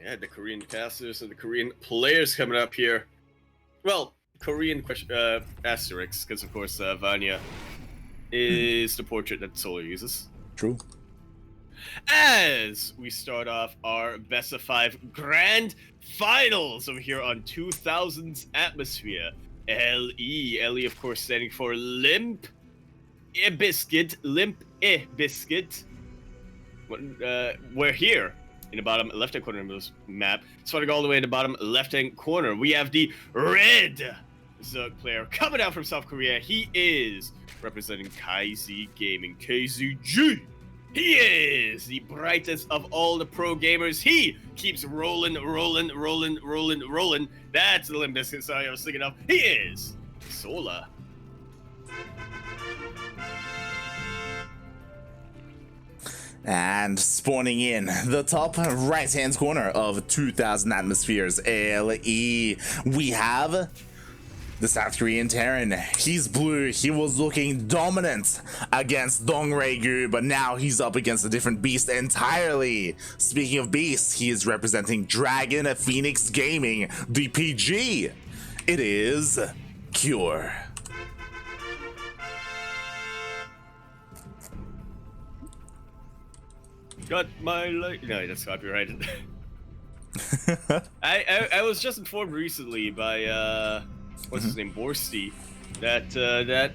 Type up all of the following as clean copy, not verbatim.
Yeah, the Korean casters and the Korean players coming up here. Well, Korean asterisks, because of course Vanya is the portrait that Solar uses. True. As we start off our best of 5 grand finals over here on 2000's Atmosphere. LE of course standing for Limp Biscuit. We're here in the bottom left-hand corner of this map. Starting all the way in the bottom left-hand corner, we have the red Zug player coming out from South Korea. He is representing KZ Gaming, KZG. He is the brightest of all the pro gamers. He keeps rolling. That's the Limp Bizkit song I was thinking of. He is Sola. And spawning in the top right-hand corner of 2000 Atmospheres LE, we have the South Korean Terran. He's blue. He was looking dominant against Dong Regu, but now he's up against a different beast entirely. Speaking of beasts, he is representing Dragon Phoenix Gaming, DPG. It is Cure. Got my light. No, that's copyrighted. I was just informed recently by what's his name, Borsty, that that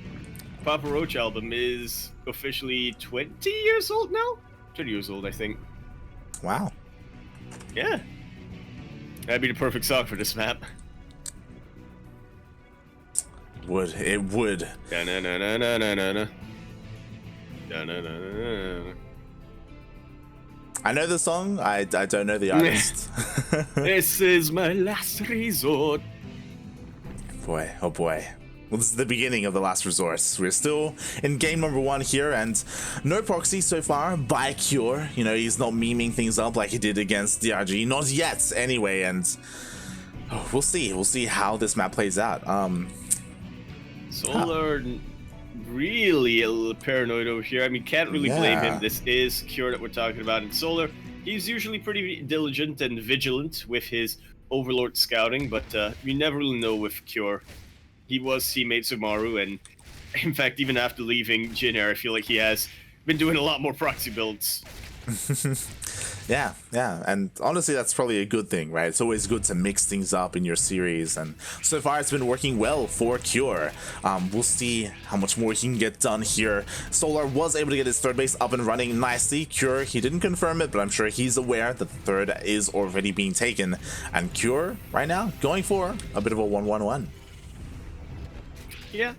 Papa Roach album is officially 20 years old now. 20 years old, I think. Wow. Yeah. That'd be the perfect song for this map. It would. Da-na-na-na-na-na-na. Da-na-na-na-na-na. I know the song, I don't know the artist. This is my last resort. Boy, oh boy. Well, this is the beginning of the last resort. We're still in game number 1 here, and no proxy so far by Cure. You know, he's not memeing things up like he did against DRG. Not yet, anyway, and we'll see. We'll see how this map plays out. Solar really a little paranoid over here. I mean, can't really blame him. This is Cure that we're talking about. And Solar, he's usually pretty diligent and vigilant with his Overlord scouting, but you never really know with Cure. He was teammate Sumaru, and in fact, even after leaving Jin Air, I feel like he has been doing a lot more proxy builds. Yeah, and honestly, that's probably a good thing, right? It's always good to mix things up in your series, and so far it's been working well for Cure. We'll see how much more he can get done here. Solar was able to get his third base up and running nicely. Cure, he didn't confirm it, but I'm sure he's aware that the third is already being taken, and Cure, right now, going for a bit of a 1-1-1. Yeah.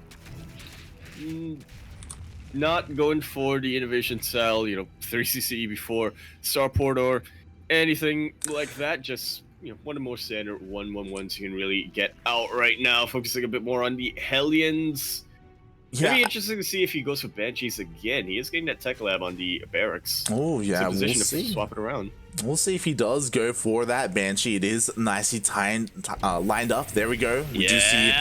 Not going for the innovation style, you know, 3CCE before Starport or anything like that. Just, you know, one of the more standard 1-1-1s you can really get out right now. Focusing a bit more on the Hellions. Yeah. It'll be interesting to see if he goes for Banshees again. He is getting that tech lab on the Barracks. Oh, yeah, we'll see. Swap it around. We'll see if he does go for that Banshee. It is nicely lined up. There we go. We do see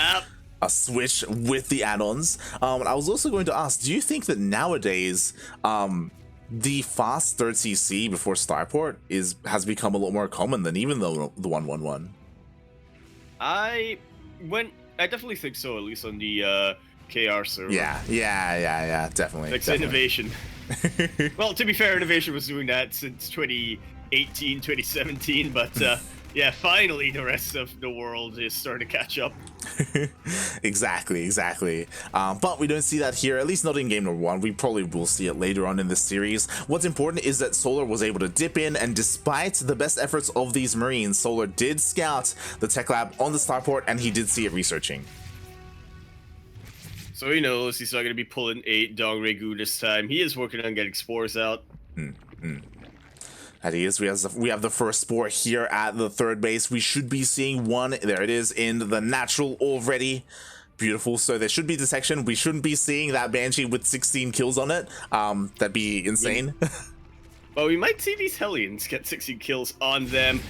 a switch with the add-ons. I was also going to ask, do you think that nowadays the fast 3CC before Starport has become a lot more common than even the 1-1-1? I definitely think so, at least on the KR server. Yeah, definitely. Like innovation. Well, to be fair, innovation was doing that since 2018, 2017, but yeah, finally the rest of the world is starting to catch up. Exactly. But we don't see that here, at least not in game number 1. We probably will see it later on in this series. What's important is that Solar was able to dip in, and despite the best efforts of these Marines, Solar did scout the tech lab on the starport, and he did see it researching. So he knows he's not going to be pulling 8 Dong Regu this time. He is working on getting spores out. That he is. We have the first spore here at the third base. We should be seeing one. There it is in the natural already. Beautiful. So there should be detection. We shouldn't be seeing that Banshee with 16 kills on it. That'd be insane. Well, we might see these Hellions get 16 kills on them.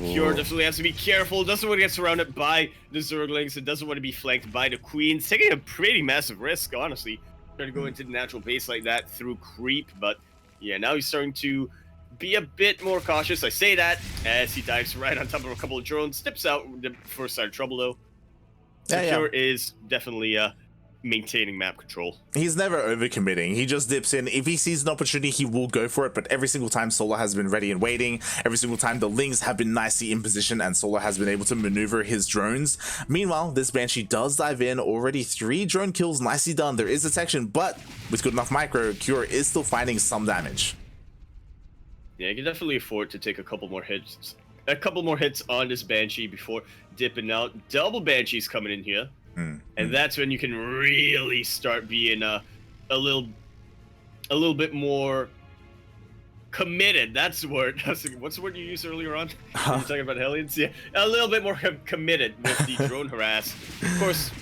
Cure definitely has to be careful. Doesn't want to get surrounded by the Zerglings. And doesn't want to be flanked by the Queens. Taking a pretty massive risk, honestly. Trying to go into the natural base like that through creep. But yeah, now he's starting to be a bit more cautious. I say that as he dives right on top of a couple of drones, steps out the first sign of trouble though. Secure is definitely maintaining map control. He's never overcommitting. He just dips in. If he sees an opportunity, he will go for it. But every single time, Solar has been ready and waiting. Every single time, the Lings have been nicely in position, and Solar has been able to maneuver his drones. Meanwhile, this Banshee does dive in. Already 3 drone kills, nicely done. There is detection, but with good enough micro, Cure is still finding some damage. Yeah, you can definitely afford to take a couple more hits. A couple more hits on this Banshee before dipping out. Double Banshees coming in here. And that's when you can really start being a little bit more committed. That's the word. What's the word you used earlier on? When you talking about Hellions? Yeah, a little bit more committed with the drone harass. Of course,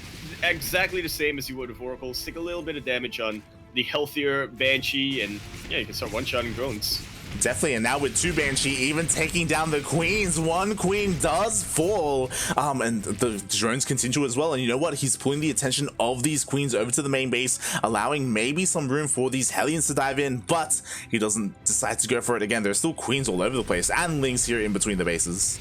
exactly the same as you would with Oracles. Take a little bit of damage on the healthier Banshee, and yeah, you can start one-shotting drones. Definitely, and now with 2 Banshee even taking down the queens. 1 queen does fall, and the drones continue as well. And you know what? He's pulling the attention of these queens over to the main base, allowing maybe some room for these Hellions to dive in, but he doesn't decide to go for it again. There's still queens all over the place, and Lings here in between the bases.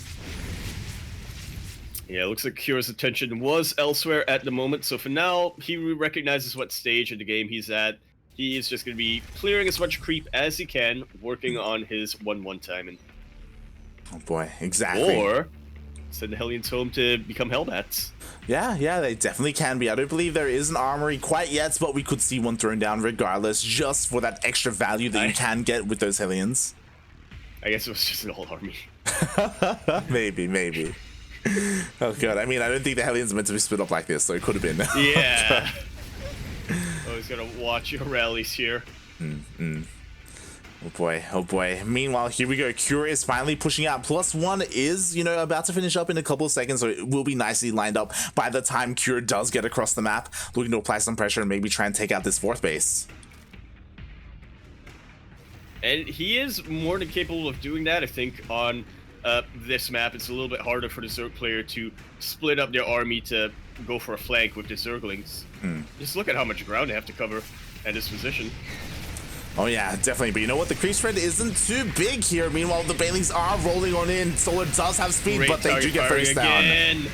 Yeah, it looks like Cure's attention was elsewhere at the moment, so for now, he recognizes what stage of the game he's at. He is just going to be clearing as much creep as he can, working on his 1-1 timing. Oh boy, exactly. Or send the Hellions home to become Hellbats. Yeah, they definitely can be. I don't believe there is an armory quite yet, but we could see one thrown down regardless, just for that extra value that you can get with those Hellions. I guess it was just an whole army. Maybe. Oh god, I mean, I don't think the Hellions are meant to be split up like this, so it could have been. Yeah. Always gotta watch your rallies here. Oh boy. Meanwhile, here we go. Cure is finally pushing out. +1 is, about to finish up in a couple of seconds, so it will be nicely lined up by the time Cure does get across the map, looking to apply some pressure and maybe try and take out this 4th base. And he is more than capable of doing that. I think on this map, it's a little bit harder for the Zerg player to split up their army to go for a flank with the Zerglings. Just look at how much ground they have to cover at this position. Oh yeah, definitely. But you know what? The creep spread isn't too big here. Meanwhile, the Banelings are rolling on in. Solar does have speed, Great but they do get first down.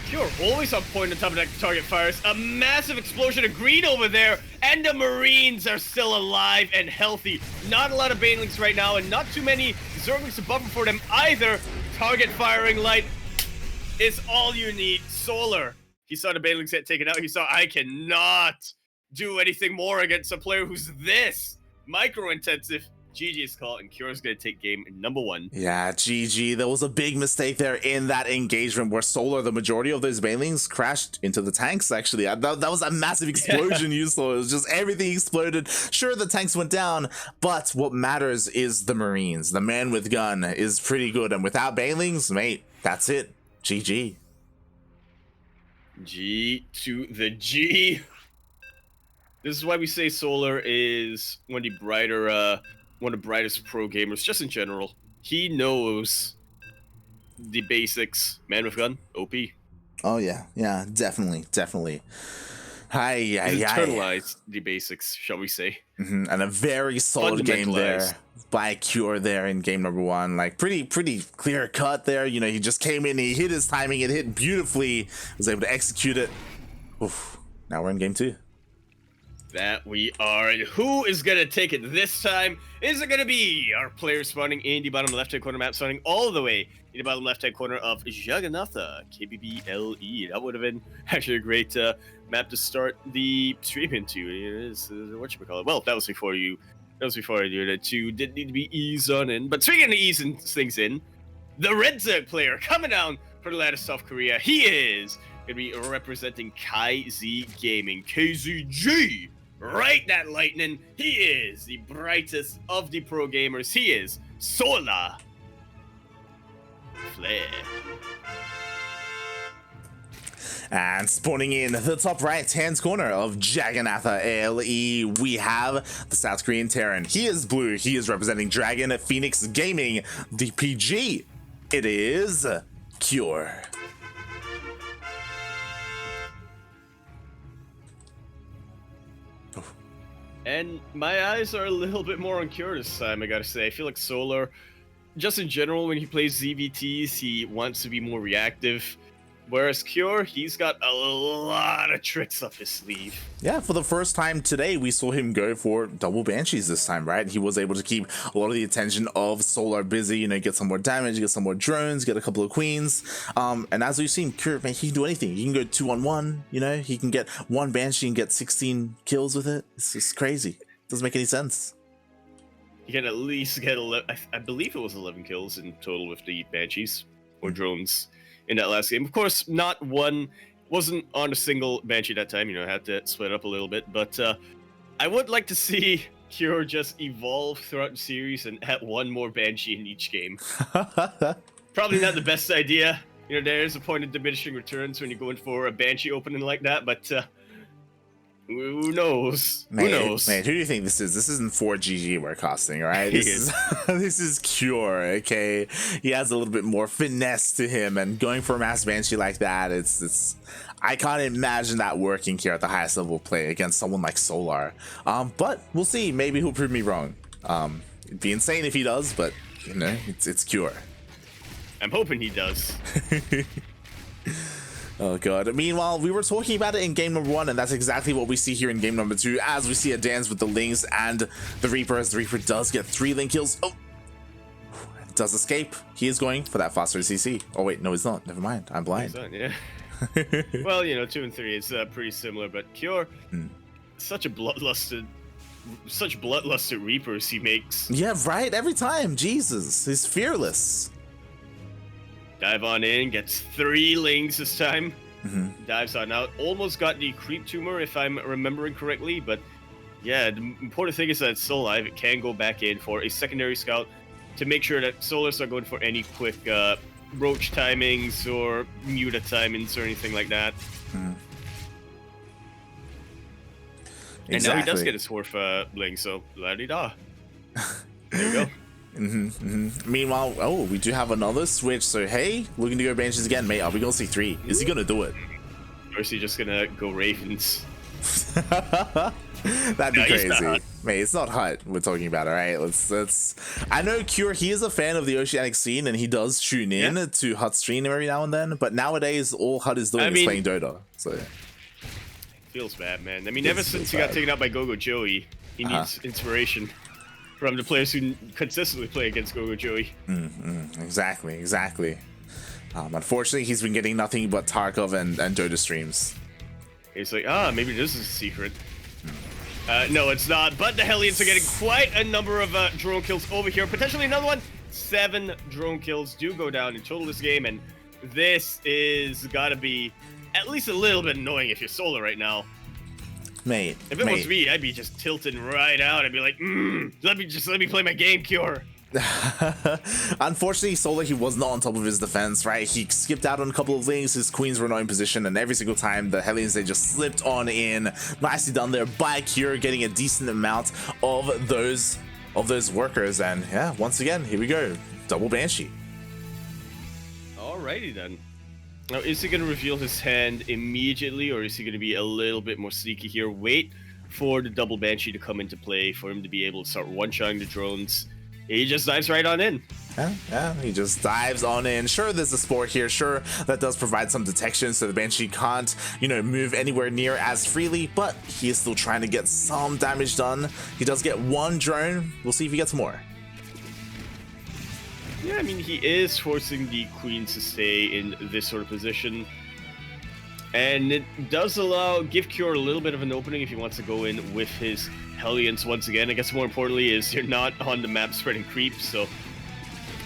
Cure always on point on top of that target fires. A massive explosion of green over there, and the Marines are still alive and healthy. Not a lot of Banelings right now, and not too many Zerglings to buffer for them either. Target firing light is all you need. Solar. He saw the Banelings get taken out. He saw, I cannot do anything more against a player who's this micro-intensive. GG's call, and Cure's gonna take game number 1. Yeah, GG. There was a big mistake there in that engagement where Solar, the majority of those Banelings crashed into the tanks, actually. That was a massive explosion you saw. It was just everything exploded. Sure, the tanks went down, but what matters is the Marines. The man with gun is pretty good, and without Banelings, mate, that's it. GG. G to the G. This is why we say Solar is one of the brightest pro gamers, just in general. He knows the basics. Man with gun, OP. Oh yeah, definitely. Internalized the basics, shall we say. And a very solid game there by Cure there in game number 1. Like pretty clear cut there. He just came in, he hit his timing, it hit beautifully, was able to execute it. Oof. Now we're in game 2. That we are, and who is gonna take it this time? Is it gonna be our player spawning in the bottom left-hand corner map, spawning all the way in the bottom left-hand corner of Jagannatha, KBBLE? That would have been actually a great map to start the stream into. It is, whatchamacallit? Well, that was before I knew that too. Didn't need to be eased on in. But speaking of easing things in, the Red Zerg player coming down for the land of South Korea. He is gonna be representing KZ Gaming, KZG. Right, that lightning. He is the brightest of the pro gamers. He is Solar Flare. And spawning in the top right-hand corner of Jagannatha LE, we have the South Korean Terran. He is blue. He is representing Dragon Phoenix Gaming, the PG. It is Cure. And my eyes are a little bit more on Cure this time, I gotta say. I feel like Solar, just in general, when he plays ZVTs, he wants to be more reactive. Whereas Cure, he's got a lot of tricks up his sleeve. Yeah, for the first time today, we saw him go for double Banshees this time, right? He was able to keep a lot of the attention of Solar busy, you know, get some more damage, get some more drones, get a couple of queens. And as we've seen, Cure, man, he can do anything. He can go 2-on-1, you know, he can get one Banshee and get 16 kills with it. It's just crazy. Doesn't make any sense. You can at least get 11, I believe it was 11 kills in total with the Banshees or drones in that last game. Of course, not one, wasn't on a single Banshee that time, you know, had to split up a little bit, but I would like to see Cure just evolve throughout the series and have one more Banshee in each game. Probably not the best idea. You know, there's a point of diminishing returns when you're going for a Banshee opening like that, but who knows? Man, who knows? Man, who do you think this is? This isn't 4GG we're costing, right? This is Cure, okay? He has a little bit more finesse to him, and going for a Mass Banshee like that, it's I can't imagine that working here at the highest level of play against someone like Solar. But we'll see. Maybe he'll prove me wrong. It'd be insane if he does, but you know, it's Cure. I'm hoping he does. Oh god. Meanwhile, we were talking about it in game number 1, and that's exactly what we see here in game number 2, as we see a dance with the Lings and the Reaper, as the Reaper does get 3 link kills. Oh, does escape. He is going for that faster CC. Oh wait, no, he's not. Never mind. I'm blind. Yeah. Well, you know, 2 and 3 is pretty similar, but Cure, such bloodlusted Reapers he makes. Yeah, right. Every time. Jesus, he's fearless. Dive on in, gets 3 lings this time. Dives on out. Almost got the creep tumor, if I'm remembering correctly. But yeah, the important thing is that it's still alive. It can go back in for a secondary scout to make sure that Solar's not going for any quick roach timings or muta timings or anything like that. And now he does get his 4th ling, so la-di-da. There you go. Meanwhile, oh, we do have another switch, so hey, looking to go Banshees again, mate. Are we gonna see 3? Is he gonna do it? Or is he just gonna go Ravens? That'd be crazy. Mate, it's not Hut we're talking about, alright? Let's I know Cure, he is a fan of the oceanic scene, and he does tune in to Hut stream every now and then, but nowadays all Hut is doing is playing Dota. So feels bad, man. I mean, ever since he got taken out by Gogo Joey, he needs inspiration from the players who consistently play against Gogo Joey. Exactly. Unfortunately, he's been getting nothing but Tarkov and Dota streams. He's like, maybe this is a secret. No, it's not. But the Hellions are getting quite a number of drone kills over here. Potentially another one. 7 drone kills do go down in total this game, and this is gotta be at least a little bit annoying if you're Solar right now. Mate, if it was me, I'd be just tilting right out. I'd be like, let me play my game, Cure. Unfortunately, Solar, he was not on top of his defense, right? He skipped out on a couple of lings, his queens were not in position, and every single time the Hellions, they just slipped on in. Nicely done there by Cure, getting a decent amount of those workers, and yeah, once again, here we go, double Banshee. Alrighty then. Now, is he going to reveal his hand immediately, or is he going to be a little bit more sneaky here? Wait for the double Banshee to come into play, for him to be able to start one-shotting the drones. He just dives right on in. Yeah, he just dives on in. Sure, there's a sport here. Sure, that does provide some detection, so the Banshee can't, you know, move anywhere near as freely, but he is still trying to get some damage done. He does get 1 drone. We'll see if he gets more. Yeah, I mean, he is forcing the queens to stay in this sort of position. And it does give Cure a little bit of an opening if he wants to go in with his Hellions once again. I guess more importantly is you're not on the map spreading creeps, so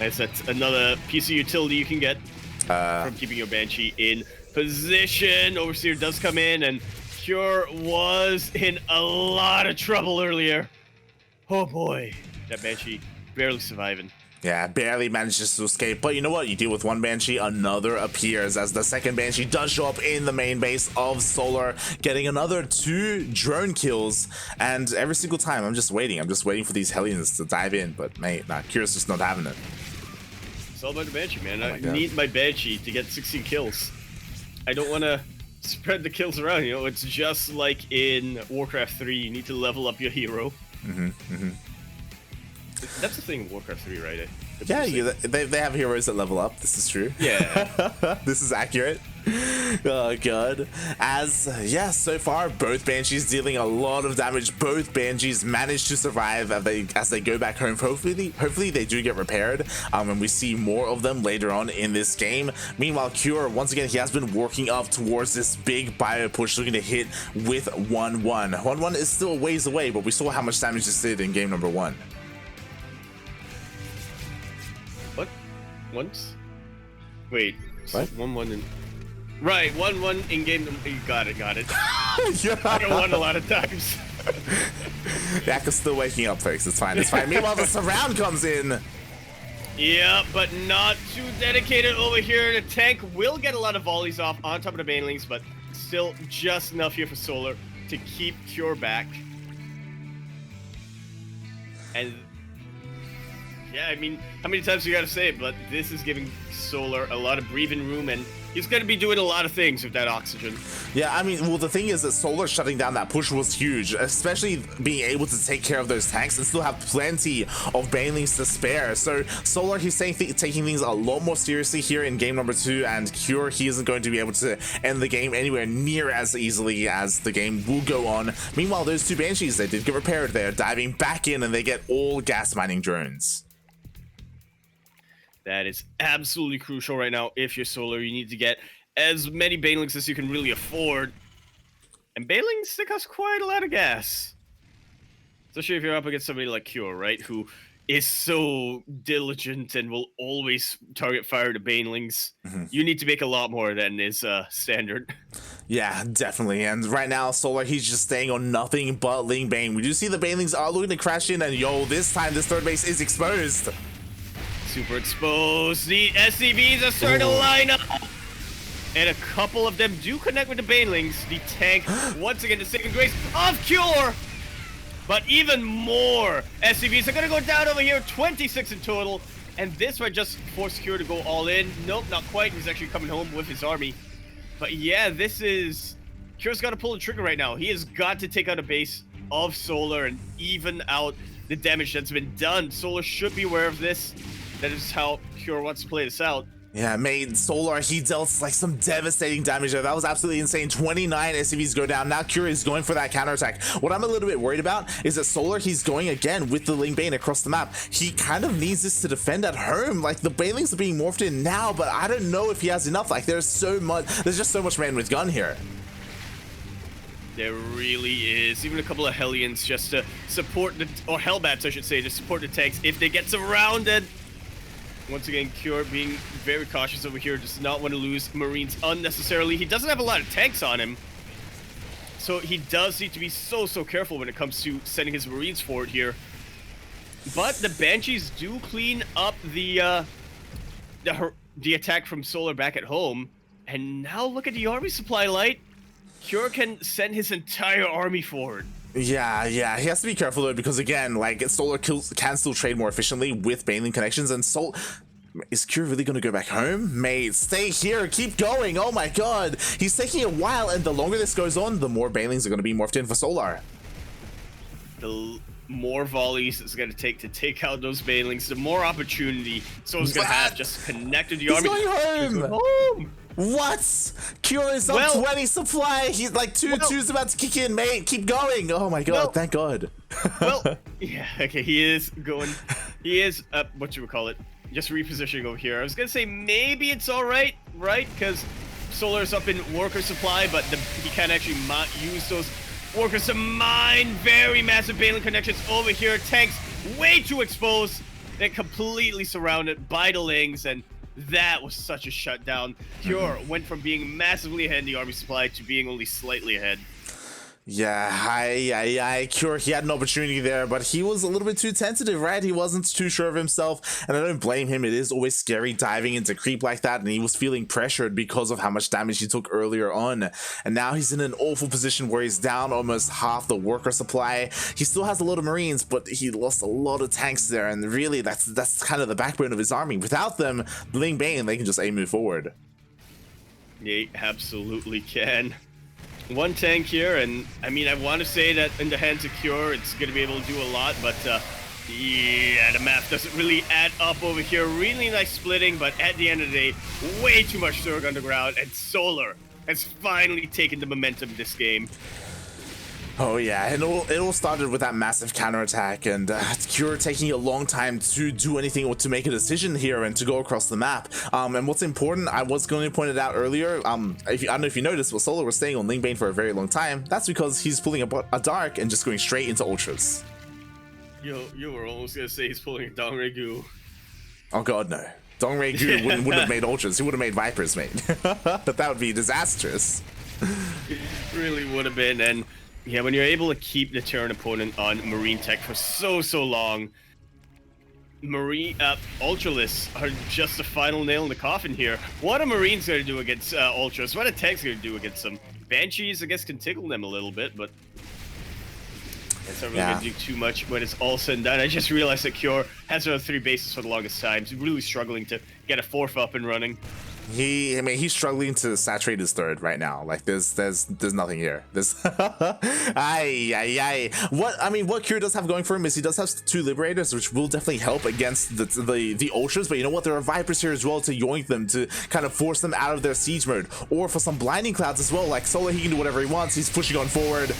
that's another piece of utility you can get from keeping your Banshee in position. Overseer does come in, and Cure was in a lot of trouble earlier. Oh boy, that Banshee barely surviving. Yeah, barely manages to escape, but you know what? You deal with 1 Banshee, another appears, as the second Banshee does show up in the main base of Solar, getting another 2 drone kills, and every single time I'm just waiting for these Hellions to dive in, but mate, Cure's just not having it. It's all about the Banshee, man. I need my Banshee to get 16 kills. I don't want to spread the kills around. You know, it's just like in Warcraft 3. You need to level up your hero. That's the thing in Warcraft 3, right? Yeah, they have heroes that level up. This is true. Yeah. This is accurate. Oh god. So far both Banshees dealing a lot of damage. Both Banshees manage to survive as they go back home. Hopefully they do get repaired, and we see more of them later on in this game. Meanwhile, Cure, once again, he has been working up towards this big bio push, looking to hit with 1-1. 1-1 is still a ways away, but we saw how much damage this did in game number 1. What? Once? Wait. What? 1-1 in... Right, 1-1 in game... You got it. Yeah. I won a lot of times. Yak is still waking up, folks. It's fine. Meanwhile, the surround comes in. Yeah, but not too dedicated over here. The tank will get a lot of volleys off on top of the banelings, but still just enough here for Solar to keep Cure back. And... yeah, I mean, how many times you gotta say it, but this is giving Solar a lot of breathing room, and he's gonna be doing a lot of things with that oxygen. Yeah, I mean, well, the thing is that Solar shutting down that push was huge, especially being able to take care of those tanks and still have plenty of banelings to spare. So Solar, he's taking things a lot more seriously here in game number 2, and Cure, he isn't going to be able to end the game anywhere near as easily as the game will go on. Meanwhile, those two Banshees, they did get repaired. They're diving back in, and they get all gas mining drones. That is absolutely crucial right now. If you're Solar, you need to get as many banelings as you can really afford. And banelings, they cost quite a lot of gas. Especially if you're up against somebody like Cure, right? Who is so diligent and will always target fire to banelings. You need to make a lot more than is standard. Yeah, definitely. And right now, Solar, he's just staying on nothing but Ling Bane. We do see the banelings are looking to crash in, and yo, this time this third base is exposed. Super exposed. The SCVs are starting to line up. And a couple of them do connect with the banelings. The tank, once again, the saving grace of Cure. But even more SCVs are going to go down over here. 26 in total. And this might just force Cure to go all in. Nope, not quite. He's actually coming home with his army. But yeah, this is... Cure's got to pull the trigger right now. He has got to take out a base of Solar and even out the damage that's been done. Solar should be aware of this. That is how Cure wants to play this out. Yeah, mate, Solar, he dealt like some devastating damage there. That was absolutely insane. 29 SCVs go down. Now Cure is going for that counterattack. What I'm a little bit worried about is that Solar, he's going again with the Ling Bane across the map. He kind of needs this to defend at home. Like, the banelings are being morphed in now, but I don't know if he has enough. Like, there's just so much man with gun here. There really is. Even a couple of Hellions just to support the... or Hellbats, I should say, to support the tanks if they get surrounded. Once again, Cure being very cautious over here, does not want to lose Marines unnecessarily. He doesn't have a lot of tanks on him, so he does need to be so careful when it comes to sending his Marines forward here. But the Banshees do clean up the attack from Solar back at home, and now look at the army supply light. Cure can send his entire army forward. Yeah, he has to be careful though, because again, like, Solar can still trade more efficiently with baneling connections, and is Cure really gonna go back home? Mate, stay here, keep going. Oh my god, he's taking a while, and the longer this goes on, the more banelings are gonna be morphed in for Solar. The more volleys it's gonna take out those banelings, the more opportunity Solar's gonna have just connected the army. He's going home. What? Cure is up 20 supply. He's like two's about to kick in, mate. Keep going. Oh my god, thank god. Yeah, okay, he is going. He is what you would call it, just repositioning over here. I was gonna say maybe it's all right, because Solar's up in worker supply, but he can't actually use those workers to mine very massive baneling connections over here. Tanks way too exposed. They're completely surrounded by the Lings, and that was such a shutdown. Cure went from being massively ahead in the army supply to being only slightly ahead. Yeah, Cure, he had an opportunity there, but he was a little bit too tentative, right? He wasn't too sure of himself, and I don't blame him. It is always scary diving into creep like that, and he was feeling pressured because of how much damage he took earlier on. And now he's in an awful position where he's down almost half the worker supply. He still has a lot of Marines, but he lost a lot of tanks there, and really that's kind of the backbone of his army. Without them, Ling Bane, they can just move forward. They absolutely can. One tank here, and I mean, I want to say that in the hands of Cure, it's going to be able to do a lot, but yeah, the math doesn't really add up over here. Really nice splitting, but at the end of the day, way too much Zerg on the ground, and Solar has finally taken the momentum of this game. Oh yeah, and it all started with that massive counterattack, and Cure taking a long time to do anything or to make a decision here and to go across the map. And what's important, I was going to point it out earlier, I don't know if you noticed, but Solar was staying on Lingbane for a very long time. That's because he's pulling a Dark and just going straight into Ultras. You were almost going to say he's pulling a Dongregu. Oh god, no. Dongregu wouldn't have made Ultras, he would have made Vipers, mate. But that would be disastrous. It really would have been, and yeah, when you're able to keep the Terran opponent on Marine Tech for so long, Ultralists are just the final nail in the coffin here. What are Marines going to do against Ultras? What are Techs going to do against them? Banshees, I guess, can tickle them a little bit, but it's not really going to do too much when it's all said and done. I just realized that Cure has around 3 bases for the longest time. He's really struggling to get a 4th up and running. He's struggling to saturate his 3rd right now. Like there's nothing here. What Cure does have going for him is he does have 2 Liberators, which will definitely help against the Ultras. But you know what? There are Vipers here as well to yoink them, to kind of force them out of their siege mode, or for some blinding clouds as well. Like Solar, he can do whatever he wants. He's pushing on forward.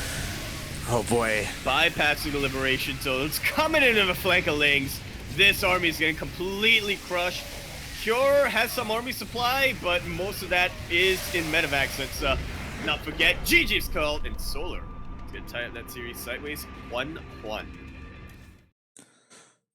Oh boy. Bypassing the Liberation, so it's coming into the flank of Lings. This army is getting completely crushed. Cure has some army supply, but most of that is in medevacs. Let's not forget GG's called, and Solar is going to tie up that series sideways 1-1.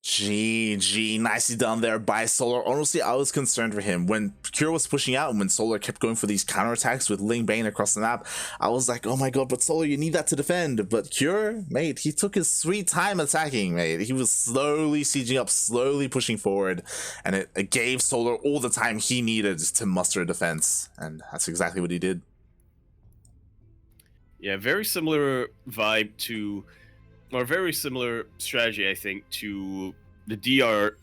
GG, nicely done there by Solar. Honestly, I was concerned for him when Cure was pushing out and when Solar kept going for these counterattacks with Ling Bane across the map. I was like, oh my god, but Solar, you need that to defend. But Cure, mate, he took his sweet time attacking, mate. He was slowly sieging up, slowly pushing forward, and it gave Solar all the time he needed to muster a defense, and that's exactly what he did. Yeah, very similar vibe to, or very similar strategy, I think, to the DRG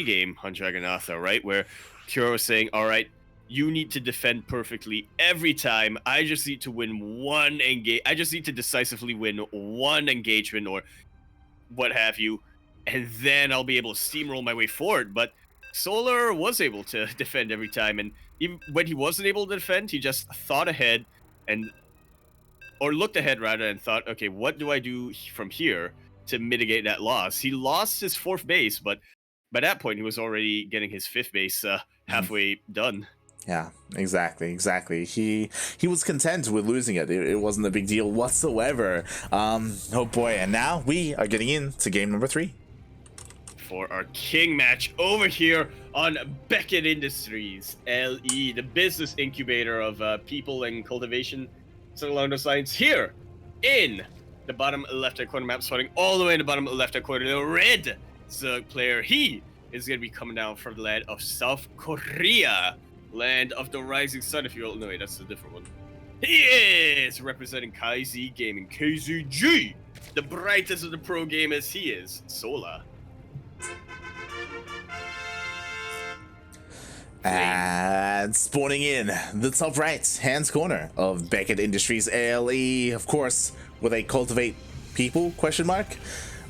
game on Dragonatha, right? Where Cure was saying, all right, you need to defend perfectly every time. I just need to win one engage. I just need to decisively win one engagement or what have you, and then I'll be able to steamroll my way forward. But Solar was able to defend every time, and even when he wasn't able to defend, he just thought ahead or looked ahead rather, and thought, okay, what do I do from here to mitigate that loss? He lost his 4th base, but by that point, he was already getting his 5th base halfway done. Yeah, exactly. He was content with losing it. It wasn't a big deal whatsoever. Oh boy, and now we are getting into game number 3. For our king match over here on Beckett Industries, LE, the business incubator of people and cultivation, something along those lines, here in the bottom left-hand corner map, starting all the way in the bottom left-hand corner. The red Zerg player, he is going to be coming down from the land of South Korea, land of the rising sun, if you all know it. That's a different one. He is representing KaiZ Gaming, KZG, the brightest of the pro gamers. He is Solar. And spawning in the top right hand corner of Beckett Industries ALE, of course, with a cultivate people ?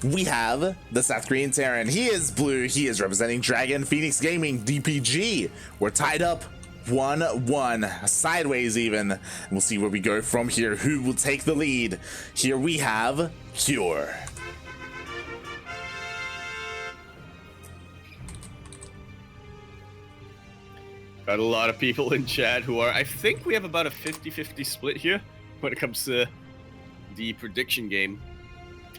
We have the South Korean Terran. He is blue. He is representing Dragon Phoenix Gaming DPG. We're tied up 1-1, sideways even. And we'll see where we go from here. Who will take the lead? Here we have Cure. Got a lot of people in chat who are, I think we have about a 50-50 split here when it comes to the prediction game.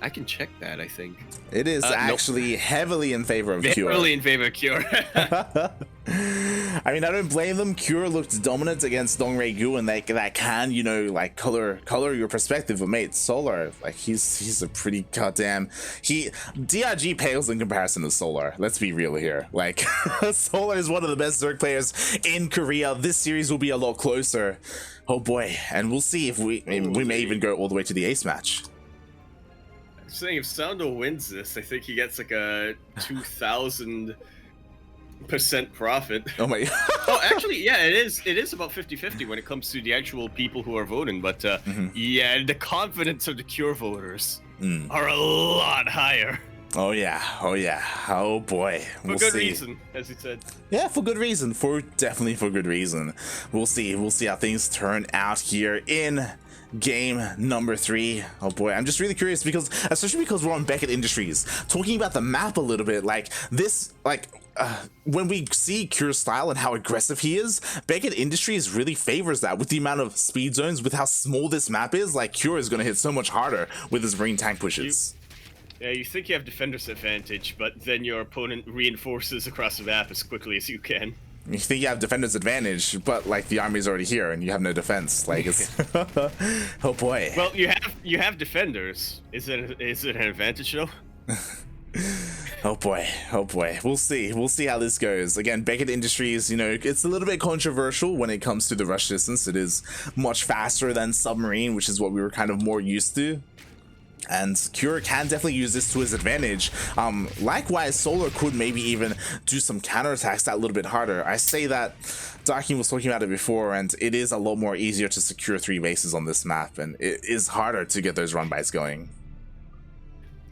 I can check that, I think. It is actually heavily in favor of Cure. Heavily in favor of Cure. I mean, I don't blame them. Cure looked dominant against Dongregu, and that can, you know, like color your perspective. But mate, Solar, like he's a pretty goddamn. DRG pales in comparison to Solar. Let's be real here. Like Solar is one of the best Zerg players in Korea. This series will be a lot closer. Oh boy, and we'll see if we may even go all the way to the ace match. Saying if Soundo wins this, I think he gets like a 2,000% profit. Oh my! Oh, actually, yeah, it is. It is about 50-50 when it comes to the actual people who are voting. But yeah, the confidence of the Cure voters are a lot higher. Oh yeah, oh yeah, oh boy. For good reason, as you said. Yeah, for good reason. Definitely for good reason. We'll see. We'll see how things turn out here in game number 3. Oh boy, I'm just really curious because, especially because we're on Beckett Industries, talking about the map a little bit, like this, like when we see Cure's style and how aggressive he is, Beckett Industries really favors that with the amount of speed zones, with how small this map is. Like, Cure is going to hit so much harder with his marine tank pushes. Yeah, you think you have defender's advantage, but then your opponent reinforces across the map as quickly as you can. You think you have defender's advantage, but like the army's already here and you have no defense. Like, it's oh boy. Well, you have defenders. Is it an advantage though? Oh boy, oh boy. We'll see how this goes. Again, Beckett Industries, you know, it's a little bit controversial when it comes to the rush distance. It is much faster than submarine, which is what we were kind of more used to. And Cure can definitely use this to his advantage. Likewise, Solar could maybe even do some counterattacks that a little bit harder. I say that Darking was talking about it before, and it is a lot more easier to secure 3 bases on this map, and it is harder to get those run bys going.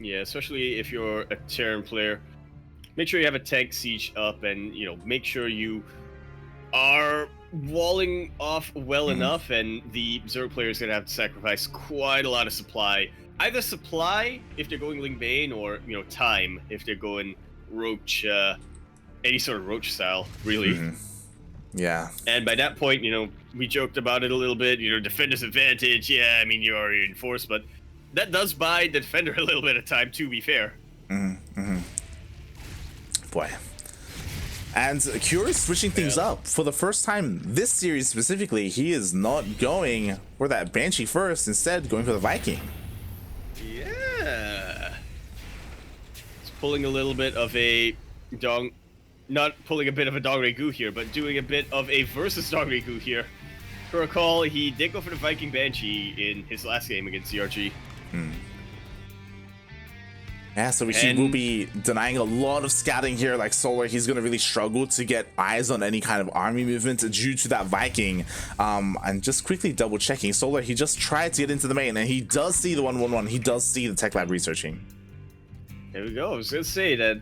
Yeah, especially if you're a Terran player. Make sure you have a tank siege up, and make sure you are walling off well enough, and the Zero player is going to have to sacrifice quite a lot of supply. Either supply if they're going Ling Bane, or time if they're going Roach, any sort of Roach style, really. Yeah. And by that point, we joked about it a little bit. Defender's advantage. Yeah, I mean, you're reinforced, but that does buy the defender a little bit of time, to be fair. Boy. And Cure is switching things up. For the first time this series specifically, he is not going for that Banshee first, instead going for the Viking. Yeah. It's pulling a little bit of a not pulling a bit of a Dongregoo here, but doing a bit of a versus Dongregoo here. To recall, he did go for the Viking Banshee in his last game against CRG. Yeah, so he will be denying a lot of scouting here. Like Solar, he's going to really struggle to get eyes on any kind of army movement due to that Viking. And just quickly double checking, Solar, he just tried to get into the main, and he does see the 111. He does see the Tech Lab researching. There we go. I was going to say that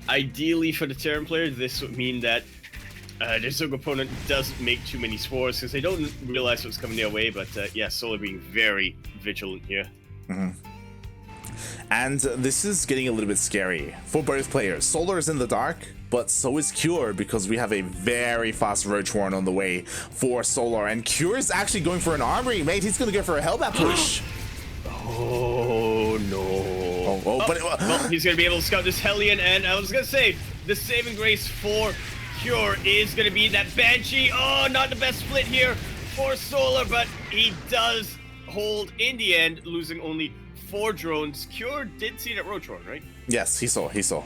ideally for the Terran player, this would mean that their Zerg opponent doesn't make too many spores because they don't realize what's coming their way. But yeah, Solar being very vigilant here. And this is getting a little bit scary for both players. Solar is in the dark, but so is Cure, because we have a very fast Roach Warren on the way for Solar. And Cure is actually going for an armory, mate. He's going to go for a Hellbat push. Oh, no. Well, he's going to be able to scout this Hellion, and I was going to say, the saving grace for Cure is going to be that Banshee. Oh, not the best split here for Solar, but he does hold in the end, losing only 4 drones. Cure did see that Roach Horn, right? Yes, he saw. Okay,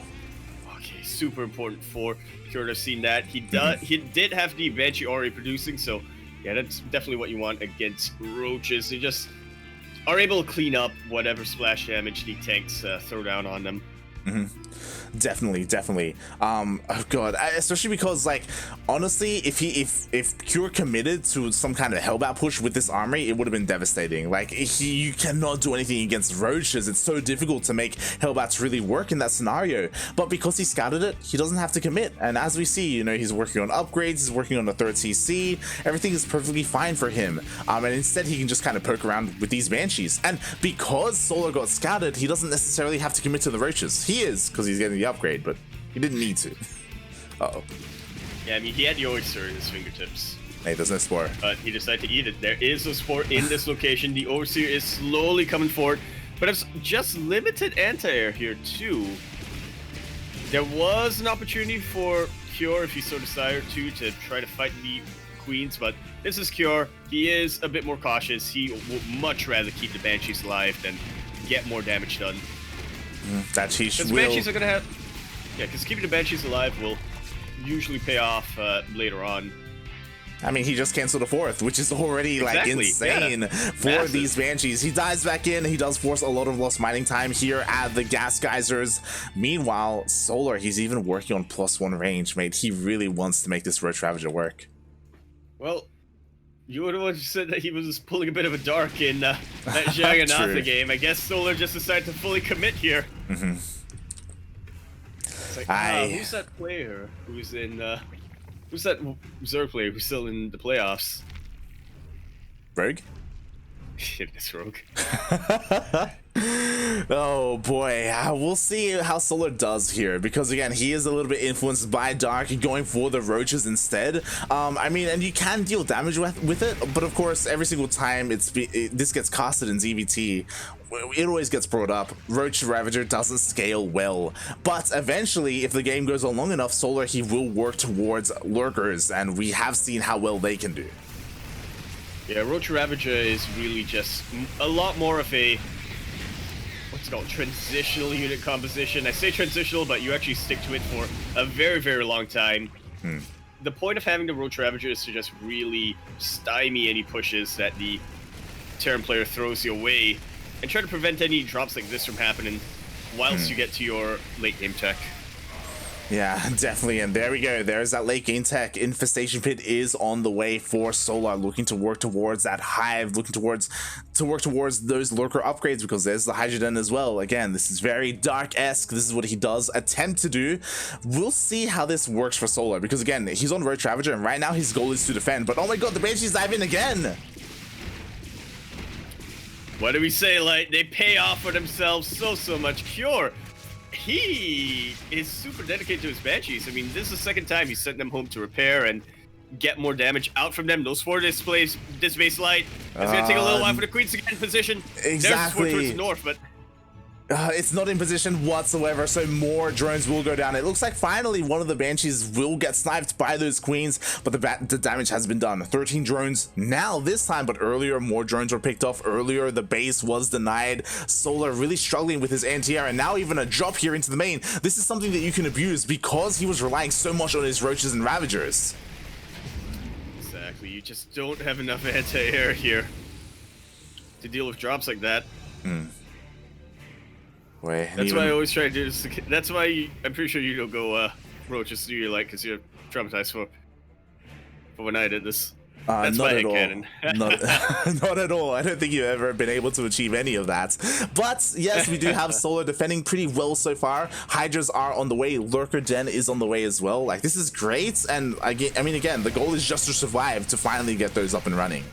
super important for Cure to have seen that. He did have the Banshee already producing, so yeah, that's definitely what you want against Roaches. They just are able to clean up whatever splash damage the tanks throw down on them. Definitely. Oh god, especially because, like, honestly, if Cure committed to some kind of Hellbat push with this armory, it would have been devastating. Like, you cannot do anything against Roaches. It's so difficult to make Hellbats really work in that scenario. But because he scouted it, he doesn't have to commit. And as we see, he's working on upgrades, he's working on the 3rd CC, everything is perfectly fine for him. And instead he can just kind of poke around with these Banshees. And because Solar got scouted, he doesn't necessarily have to commit to the Roaches. He is, because he's getting the upgrade, but he didn't need to. Uh-oh. Yeah, I mean, he had the Oyster in his fingertips. Hey, there's no spore. But he decided to eat it. There is a spore in this location. The Overseer is slowly coming forward, but it's just limited anti-air here, too. There was an opportunity for Cure, if he so desired to try to fight the Queens, but this is Cure. He is a bit more cautious. He would much rather keep the Banshees alive than get more damage done. That he will. Banshees are gonna have, because keeping the Banshees alive will usually pay off later on. I mean, he just canceled a fourth, which is already like insane for Massive. these Banshees. He dives back in. He does force a lot of lost mining time here at the gas geysers. Meanwhile, Solar, he's even working on +1 range, mate. He really wants to make this Roach Ravager work. Well, you would have said that he was pulling a bit of a dark in that Jagannatha game. I guess Solar just decided to fully commit here. It's like, who's that player who's in... who's that Zerg player who's still in the playoffs? Rogue? It's Rogue. Oh boy, we'll see how Solar does here, because again, he is a little bit influenced by Dark, going for the roaches instead. I mean, and you can deal damage with it, but of course, every single time this gets casted in ZVT, it always gets brought up. Roach Ravager doesn't scale well, but eventually, if the game goes on long enough, Solar, he will work towards lurkers, and we have seen how well they can do. Yeah, Roach Ravager is really just a lot more of a, what's it called, transitional unit composition. I say transitional, but you actually stick to it for a very, very long time. The point of having the Roach Ravager is to just really stymie any pushes that the Terran player throws you away, and try to prevent any drops like this from happening whilst you get to your late game tech. Yeah, definitely, and there we go. There's that late game tech. Infestation Pit is on the way for Solar, looking to work towards that hive, looking to work towards those lurker upgrades, because there's the Hydroden as well. Again, this is very Dark-esque. This is what he does attempt to do. We'll see how this works for Solar, because again, he's on Roach Ravager, and right now his goal is to defend. But oh my god, the Banshees dive in again! What do we say, Light? They pay off for themselves so much. Cure, he is super dedicated to his Banshees. I mean, this is the second time he sent them home to repair and get more damage out from them. Those four displays, this base Light. It's gonna take a little while for the Queens to get in position. Exactly. There's four towards the north, but it's not in position whatsoever, so more drones will go down. It looks like finally one of the Banshees will get sniped by those Queens, but the damage has been done. 13 drones now this time, but earlier more drones were picked off. Earlier the base was denied. Solar really struggling with his anti-air, and now even a drop here into the main. This is something that you can abuse because he was relying so much on his Roaches and Ravagers. Exactly, you just don't have enough anti-air here to deal with drops like that. That's why I always try to do this. That's why I'm pretty sure you don't go Roaches do you like, because you're traumatized for when I did this. That's not my at all. headcanon. Not at all. I don't think you've ever been able to achieve any of that. But yes, we do have Solar defending pretty well so far. Hydras are on the way. Lurker Den is on the way as well. Like, this is great. And I mean, again, the goal is just to survive, to finally get those up and running.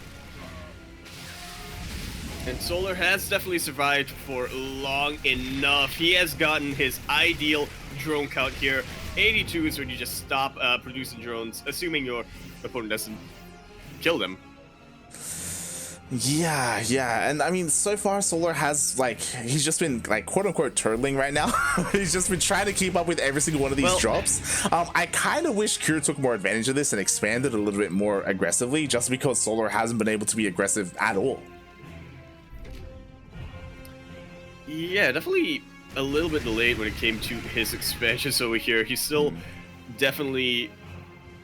And Solar has definitely survived for long enough. He has gotten his ideal drone count here. 82 is when you just stop producing drones, assuming your opponent doesn't kill them. Yeah, and I mean, so far Solar has, like, he's just been, like, quote-unquote turtling right now. He's just been trying to keep up with every single one of these drops. I kind of wish Cure took more advantage of this and expanded a little bit more aggressively, just because Solar hasn't been able to be aggressive at all. Yeah, definitely a little bit delayed when it came to his expansions over here. He's still definitely...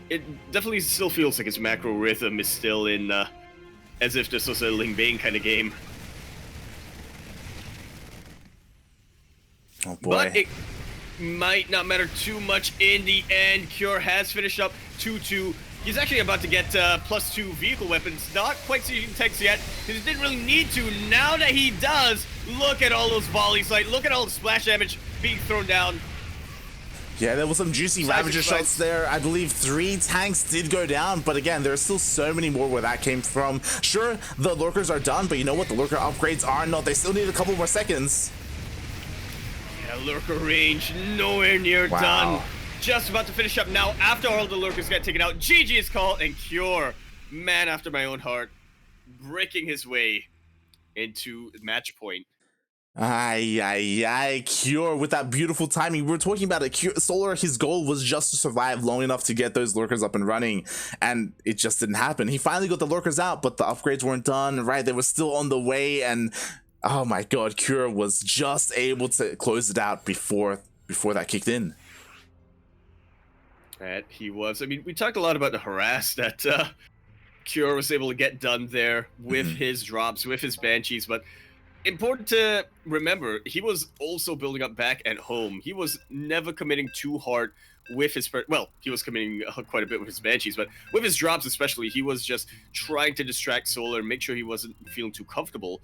It definitely still feels like his macro rhythm is still in, as if this was a Ling Bane kind of game. Oh boy. But it might not matter too much in the end. Cure has finished up 2-2. He's actually about to get +2 vehicle weapons. Not quite seeing tanks yet, because he didn't really need to. Now that he does, look at all those volleys. Like, look at all the splash damage being thrown down. Yeah, there was some juicy Ravager shots there. I believe 3 tanks did go down, but again, there are still so many more where that came from. Sure, the lurkers are done, but you know what? The lurker upgrades are not. They still need a couple more seconds. Yeah, lurker range nowhere near done. Just about to finish up now after all the lurkers get taken out. GG is called, and Cure, man after my own heart, breaking his way into match point. Cure with that beautiful timing. We were talking about it. Solar, his goal was just to survive long enough to get those lurkers up and running, and it just didn't happen. He finally got the lurkers out, but the upgrades weren't done, right? They were still on the way, and oh my god, Cure was just able to close it out before that kicked in. That he was. I mean, we talked a lot about the harass that Cure was able to get done there with his drops, with his Banshees, but important to remember, he was also building up back at home. He was never committing too hard with his... Well, he was committing quite a bit with his Banshees, but with his drops especially, he was just trying to distract Solar and make sure he wasn't feeling too comfortable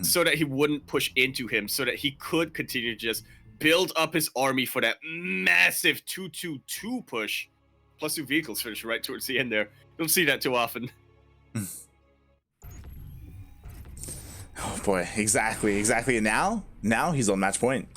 so that he wouldn't push into him, so that he could continue to just build up his army for that massive 2-2-2 push. Plus 2 vehicles finish right towards the end there. You don't see that too often. Oh boy, exactly. And now he's on match point.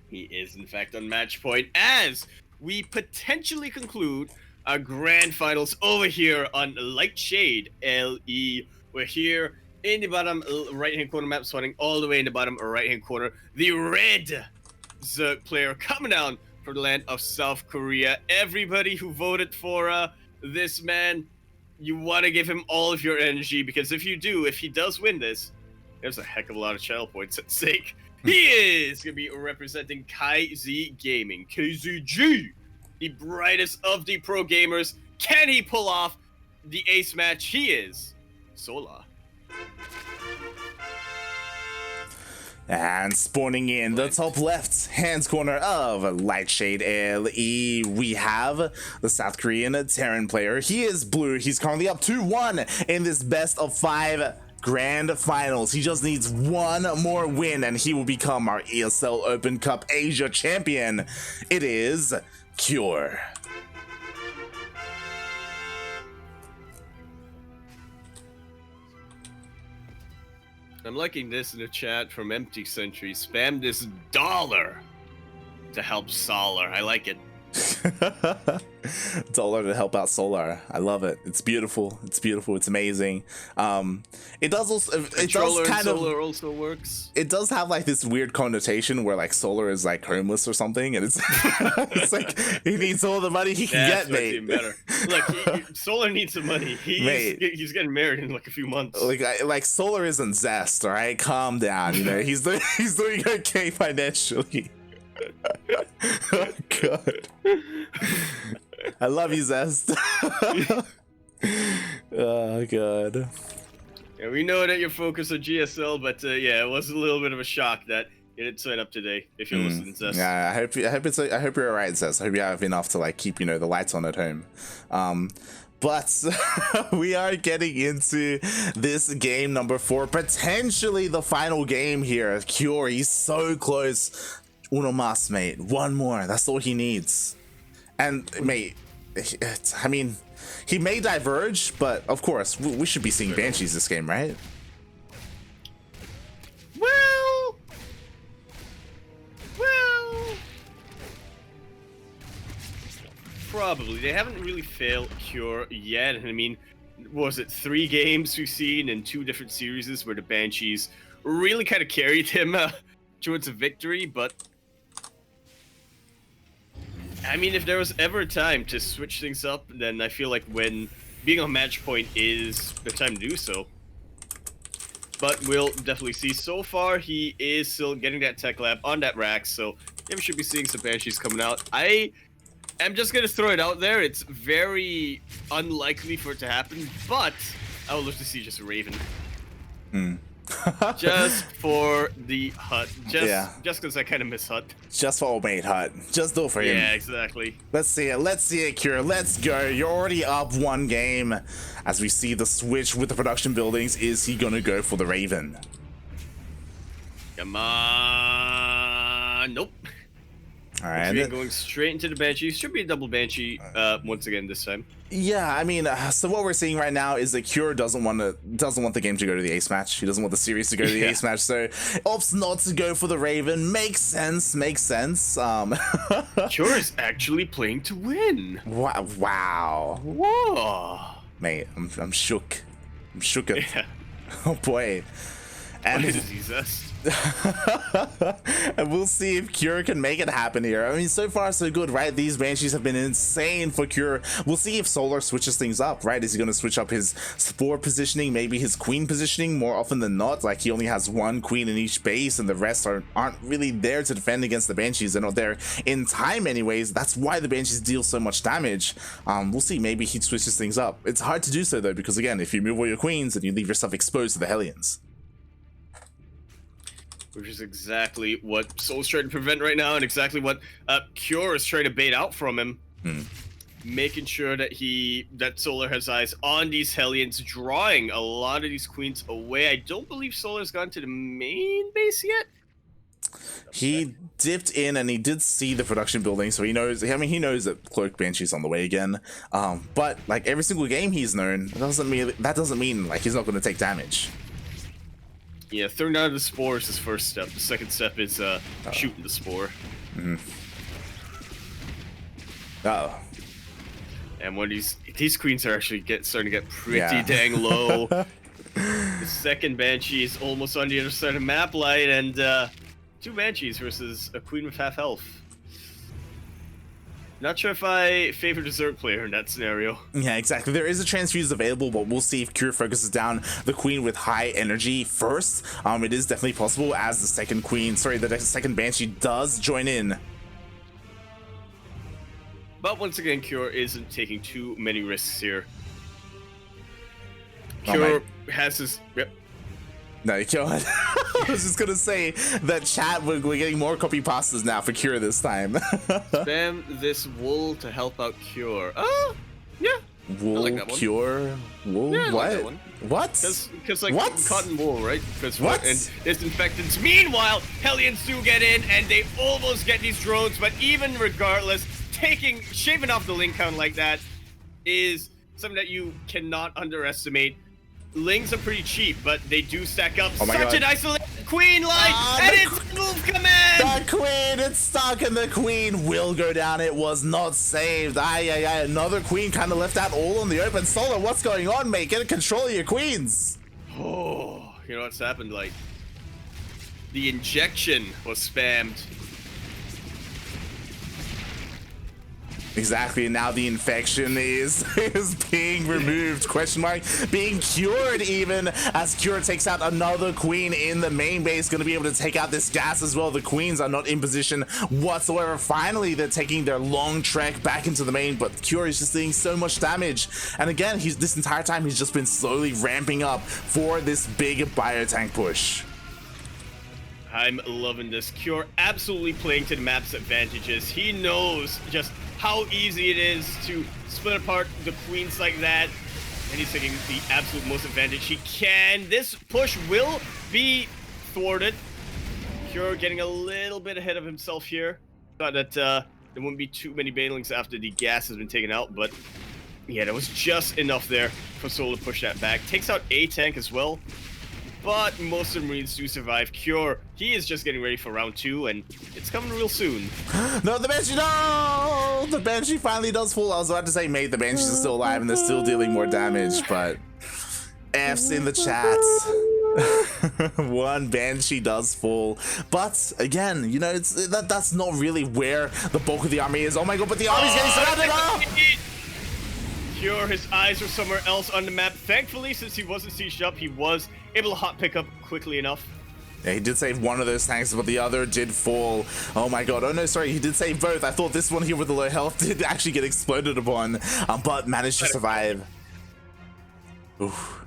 He is in fact on match point as we potentially conclude our grand finals over here on Light Shade LE. We're here in the bottom right-hand corner map, spawning all the way in the bottom right-hand corner. The red Zerg player coming down from the land of South Korea. Everybody who voted for this man, you want to give him all of your energy, because if you do, if he does win this, there's a heck of a lot of channel points at stake. He is going to be representing KZ Gaming, KZG, the brightest of the pro gamers. Can he pull off the ace match? He is Sola. And spawning in the top left hand corner of Lightshade LE, we have the South Korean Terran player. He is blue. He's currently up 2-1 in this best of 5 grand finals. He just needs one more win and he will become our ESL Open Cup Asia champion. It is Cure. I'm liking this in the chat from Empty Century. Spam this dollar to help Solar. I like it. Dollar to help out Solar. I love it. It's beautiful. It's beautiful. It's amazing. It does also. It does kind of. Solar also works. It does have like this weird connotation where like Solar is like homeless or something, and it's it's like he needs all the money he can get, mate. Even better. Look, Solar needs some money. He's getting married in like a few months. Like Solar isn't Zest, all right? Calm down. You know he's doing okay financially. Oh god. I love you, Zest. Oh god. Yeah, we know that you're focused on GSL, but yeah, it was a little bit of a shock that it didn't sign up today. If you're listening, Zest. Yeah, I hope you're alright, Zest. I hope you have enough to like keep the lights on at home. But we are getting into this game number 4, potentially the final game here. Cure, he's so close. Uno mas, mate. One more. That's all he needs. And, mate, I mean, he may diverge, but of course, we should be seeing Banshees this game, right? Well. Probably. They haven't really failed Cure yet. I mean, was it 3 games we've seen in 2 different series where the Banshees really kind of carried him towards a victory, but I mean, if there was ever a time to switch things up, then I feel like when being on match point is the time to do so. But we'll definitely see. So far, he is still getting that tech lab on that rack, so yeah, we should be seeing some Banshees coming out. I'm just gonna throw it out there. It's very unlikely for it to happen, but I would love to see just a Raven. Just for the Hut. Just because I kind of miss Hut. Just for old mate Hut. Just do it for him. Yeah, exactly. Let's see it, Cure. Let's go. You're already up 1 game. As we see the switch with the production buildings, is he gonna go for the Raven? Come on. Nope. All right. Going straight into the Banshee. Should be a double Banshee once again this time. Yeah, I mean, so what we're seeing right now is that Cure doesn't want the game to go to the ace match. He doesn't want the series to go to the ace match, so opts not to go for the Raven. Makes sense. Cure is actually playing to win. Wow. Whoa. Mate, I'm shook. I'm shook. Yeah. Oh boy. And What is he zest? and we'll see if Cure can make it happen here. I mean, so far so good, right? These Banshees have been insane for Cure. We'll see if Solar switches things up, right? Is he going to switch up his Spore positioning, maybe his Queen positioning more often than not? Like, he only has one Queen in each base and the rest aren't really there to defend against the Banshees. They're not there in time anyways. That's why the Banshees deal so much damage. We'll see, maybe he switches things up. It's hard to do so though, because again, if you move all your Queens, then you leave yourself exposed to the Hellions. Which is exactly what Soul's trying to prevent right now, and exactly what Cure is trying to bait out from him. Making sure that Solar has eyes on these Hellions, drawing a lot of these Queens away. I don't believe Solar's gone to the main base yet. He dipped in and he did see the production building, so he knows. I mean, he knows that Cloak Banshee's on the way again. But like every single game he's known, that doesn't mean like he's not going to take damage. Yeah, throwing down the Spore is his first step. The second step is shooting the Spore. And when these Queens are actually starting to get pretty dang low. The second Banshee is almost on the other side of map light, and 2 Banshees versus a Queen with half health. Not sure if I favor the Zerg player in that scenario. Yeah, exactly. There is a transfuse available, but we'll see if Cure focuses down the Queen with high energy first. It is definitely possible as the second Banshee does join in. But once again, Cure isn't taking too many risks here. Cure has his... Yep. No, God. I was just gonna say that chat, we're getting more copy pastas now for Cure this time. Spam this wool to help out Cure. Oh, yeah. Wool, like that one. Cure, wool, Yeah, I what? like that one. What? Because like What? cotton wool, right? What? And disinfectants. Meanwhile, Hellions do get in, and they almost get these drones. But even regardless, shaving off the link count like that is something that you cannot underestimate. Lings are pretty cheap, but they do stack up. Such an isolated Queen line, and it's move command! The Queen, it's stuck, and the Queen will go down. It was not saved. Another Queen kind of left out all in the open. Solar, what's going on, mate? Get control of your Queens. Oh, you know what's happened? Like, the injection was spammed. Exactly, and now the infection is being removed, question mark, being cured even, as Cure takes out another Queen in the main base, going to be able to take out this gas as well. The Queens are not in position whatsoever. Finally, they're taking their long trek back into the main, but Cure is just doing so much damage. And again, this entire time, he's just been slowly ramping up for this big biotank push. I'm loving this. Cure absolutely playing to the map's advantages. He knows just how easy it is to split apart the Queens like that, and he's taking the absolute most advantage he can. This push will be thwarted. Cure getting a little bit ahead of himself here. Thought that there wouldn't be too many Banelings after the gas has been taken out, but yeah, there was just enough there for Soul to push that back. Takes out a tank as well, but most of the Marines do survive. Cure, he is just getting ready for round 2, and it's coming real soon. No, the Banshee, no! The Banshee finally does fall. I was about to say, mate, the Banshees are still alive and they're still dealing more damage, but F's in the chat. One Banshee does fall, but again, you know, that's not really where the bulk of the army is. Oh my god, but the army's getting surrounded up! Cure, his eyes were somewhere else on the map. Thankfully, since he wasn't sieged up, he was able to hot pick up quickly enough. Yeah, he did save one of those tanks, but the other did fall. Oh my god. Oh no, sorry, he did save both. I thought this one here with the low health did actually get exploded upon, but managed to survive. Oof.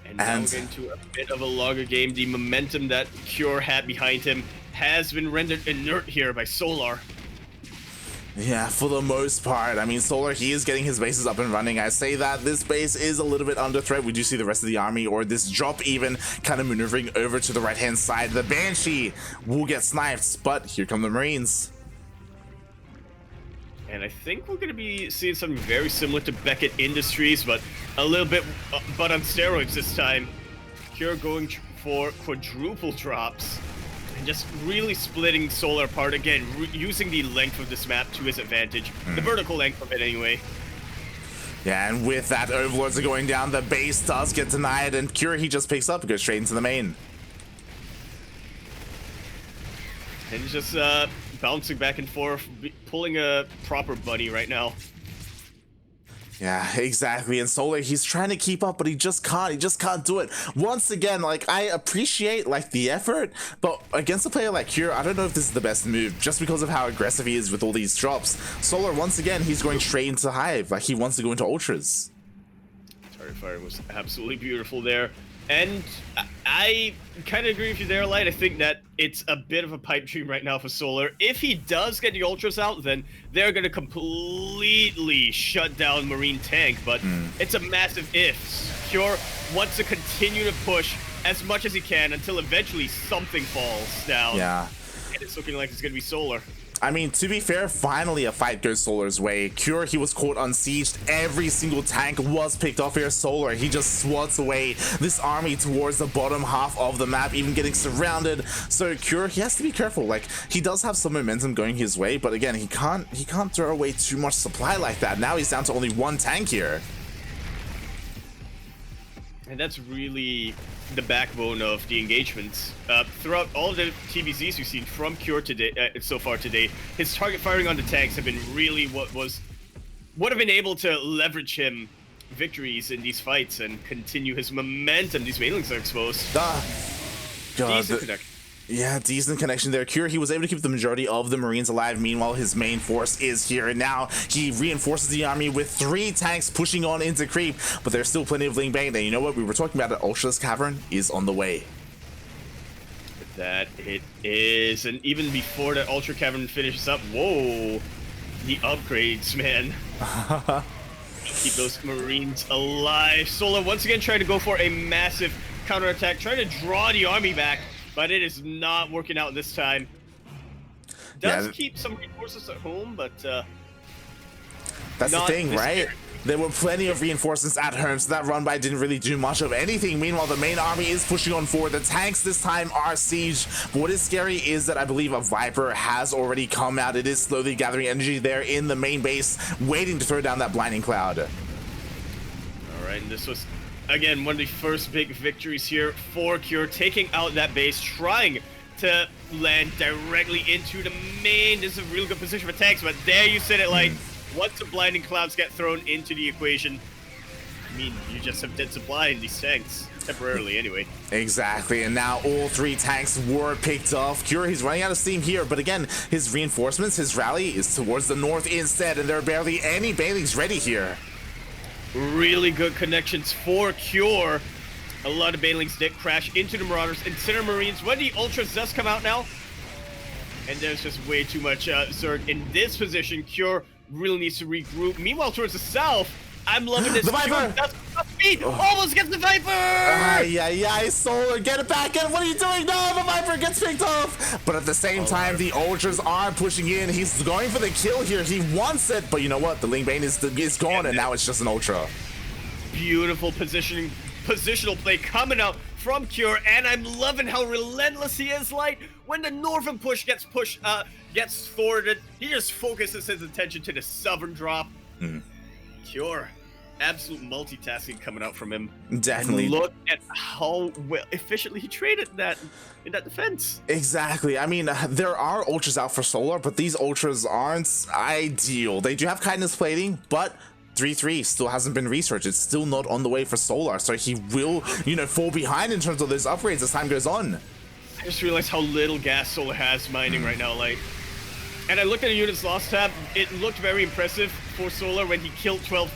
And now we're into a bit of a longer game. The momentum that Cure had behind him has been rendered inert here by Solar. Yeah, for the most part. I mean, Solar, he is getting his bases up and running. I say that this base is a little bit under threat. We do see the rest of the army, or this drop even, kind of maneuvering over to the right-hand side. The Banshee will get sniped, but here come the Marines. And I think we're going to be seeing something very similar to Beckett Industries, but a little bit, but on steroids this time. Cure going for quadruple drops. And just really splitting Solar apart again, using the length of this map to his advantage. The vertical length of it anyway. Yeah, and with that, Overlords are going down. The base does get denied, and Cure, he just picks up and goes straight into the main. And he's just bouncing back and forth, pulling a proper bunny right now. Yeah, exactly. And Solar, he's trying to keep up, but he just can't. He just can't do it. Once again, like, I appreciate, like, the effort, but against a player like Cure, I don't know if this is the best move, just because of how aggressive he is with all these drops. Solar, once again, he's going straight into Hive. Like, he wants to go into Ultras. Target firing was absolutely beautiful there. And I kind of agree with you there, Light. I think that it's a bit of a pipe dream right now for Solar. If he does get the Ultras out, then they're going to completely shut down Marine Tank. But it's a massive if. Cure wants to continue to push as much as he can until eventually something falls down. Yeah. And it's looking like it's going to be Solar. I mean, to be fair, finally a fight goes Solar's way. Cure, he was caught unsieged. Every single tank was picked off here. Solar, he just swats away this army towards the bottom half of the map, even getting surrounded. So Cure, he has to be careful. Like, he does have some momentum going his way, but again, he can't throw away too much supply like that. Now he's down to only one tank here. And that's really the backbone of the engagements. Throughout all of the TvZs we've seen from Cure today, so far today, his target firing on the tanks have been really what have been able to leverage him victories in these fights and continue his momentum. These Mailings are exposed. Decent connection. Yeah, decent connection there. Cure, he was able to keep the majority of the Marines alive. Meanwhile, his main force is here, and now he reinforces the army with 3 tanks pushing on into creep, but there's still plenty of Ling Bang. And you know what? We were talking about it. Ultra's Cavern is on the way. That it is, and even before that Ultra Cavern finishes up, whoa, the upgrades, man. Keep those Marines alive. Solar once again trying to go for a massive counterattack, trying to draw the army back. But it is not working out this time. Does keep some reinforcements at home, but that's the thing, right? There were plenty of reinforcements at home, so that run by didn't really do much of anything. Meanwhile, the main army is pushing on forward. The tanks this time are sieged. But what is scary is that I believe a Viper has already come out. It is slowly gathering energy there in the main base, waiting to throw down that blinding cloud. All right, and this was, again, one of the first big victories here for Cure, taking out that base, trying to land directly into the main. This is a really good position for tanks, but there you said it, like, once the blinding clouds get thrown into the equation, I mean, you just have dead supply in these tanks, temporarily anyway. Exactly, and now all 3 tanks were picked off. Cure, he's running out of steam here, but again, his reinforcements, his rally is towards the north instead, and there are barely any Bailings ready here. Really good connections for Cure. A lot of Banelings did crash into the Marauders and Center Marines. When the Ultras does come out now, and there's just way too much Zerg in this position. Cure really needs to regroup. Meanwhile, towards the south, I'm loving this. The Viper! Almost gets the Viper! Ay, Solar, get it back in. What are you doing? No, the Viper gets picked off. But at the same time, the Ultras are pushing in. He's going for the kill here. He wants it, but you know what? The Ling Bane is gone, and now it's just an Ultra. Beautiful positional play coming out from Cure, and I'm loving how relentless he is. Like, when the northern push gets thwarted, he just focuses his attention to the southern drop. Cure, absolute multitasking coming out from him. Definitely. And look at how well efficiently he traded in that defense. Exactly. I mean, there are Ultras out for Solar, but these Ultras aren't ideal. They do have kindness plating, but 3-3 still hasn't been researched. It's still not on the way for Solar, so he will, fall behind in terms of those upgrades as time goes on. I just realized how little gas Solar has mining right now, like. And I looked at the units lost tab. It looked very impressive for Solar when he killed 12